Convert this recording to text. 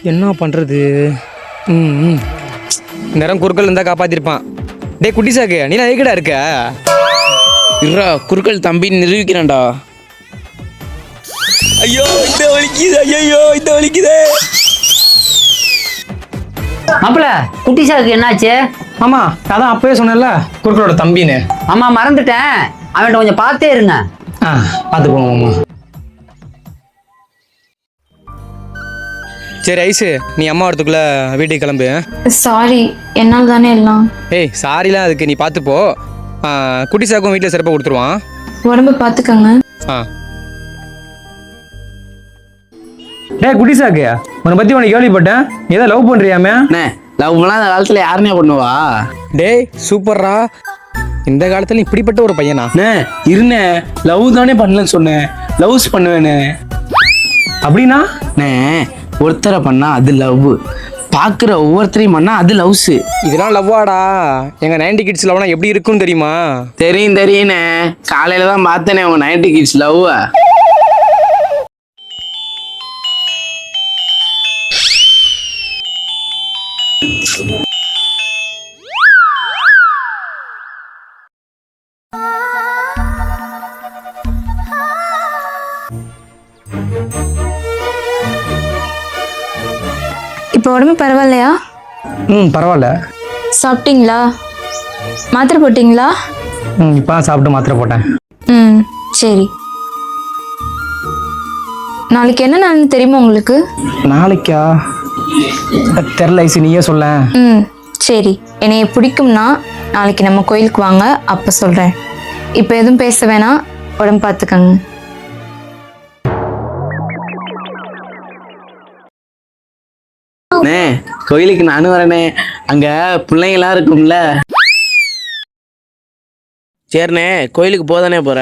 என்ன பண்ணுறது? நேரம் குறுக்கள் இருந்தால் காப்பாற்றிருப்பான். டே குட்டி சாக்கு, நீ நான் எங்கடா இருக்க? இருடா, குறுக்கள் தம்பின்னு நிரூபிக்கிறேன்டா. ஐயோ இந்த வலிக்குது, ஐயோ இந்த வலிக்குதே. மாப்பிள குட்டி சாருக்கு என்னாச்சு? ஆமாம், அதான் அப்பவே சொன்னேன்ல குறுக்களோட தம்பின்னு. ஆமாம் மறந்துட்டேன். அவன்கிட்ட கொஞ்சம் பார்த்தே இருங்க. பார்த்து போவோம்மா. சரி ஐஸு, நீ அம்மா வரத்துக்குள்ளே வீட்டுக்கு கிளம்பு. சாரி, என்னால் தானே எல்லாம். ஏய் சாரிலாம் அதுக்கு, நீ பார்த்துப்போ. குட்டி சாக்கும் வீட்டில் சிறப்பாக கொடுத்துருவான். உடம்பு பார்த்துக்கங்க. டே குட்டி சாக்கு, உன்னை பற்றி உனக்கு கேள்விப்பட்டேன், நீ ஏதோ லவ் பண்ணுறியாமே? லவ் பண்ணலாம் அந்த காலத்தில் யாருனே பண்ணுவா? டேய் சூப்பர்ரா, இந்த காலத்துல இப்படிப்பட்ட ஒரு பையனா? இருண்ணே, லவ் தானே பண்ணலன்னு சொன்னேன், லவ்ஸ் பண்ணுவேனே. அப்படின்னா ஒருத்தரை பண்ணா அது லவ், பார்க்குற ஒவ்வொருத்தரையும் பண்ணா அது லவ்ஸு. இதெல்லாம் லவ்வாடா? எங்க 90 கிட்ஸ் லவ்னா எப்படி இருக்குன்னு தெரியுமா? தெரியுண்ணே, காலையில தான் பார்த்தேனே உங்க 90 கிட்ஸ் லவ். இப்போ உடம்பு பரவாயில்லையா? பரவாயில்ல. சாப்பிட்டீங்களா? மாத்திரை போட்டிங்களா? இப்போ சாப்பிட்டு மாத்திரை போட்டேன். சரி. நாளைக்கு என்ன நடந்து தெரியுமா உங்களுக்கு? நாளைக்கா? தெரில ஐசு, நீயே சொல்ல. சரி, என்னைய பிடிக்கும்னா நாளைக்கு நம்ம கோயிலுக்கு வாங்க, அப்போ சொல்கிறேன். இப்போ எதுவும் பேச வேணாம், உடம்பு பார்த்துக்கங்க. கோயிலுக்கு நானும் வரேனே, அங்க பிள்ளைங்களாம் இருக்கும்ல. சரிண்ணே, கோயிலுக்கு போதானே போற?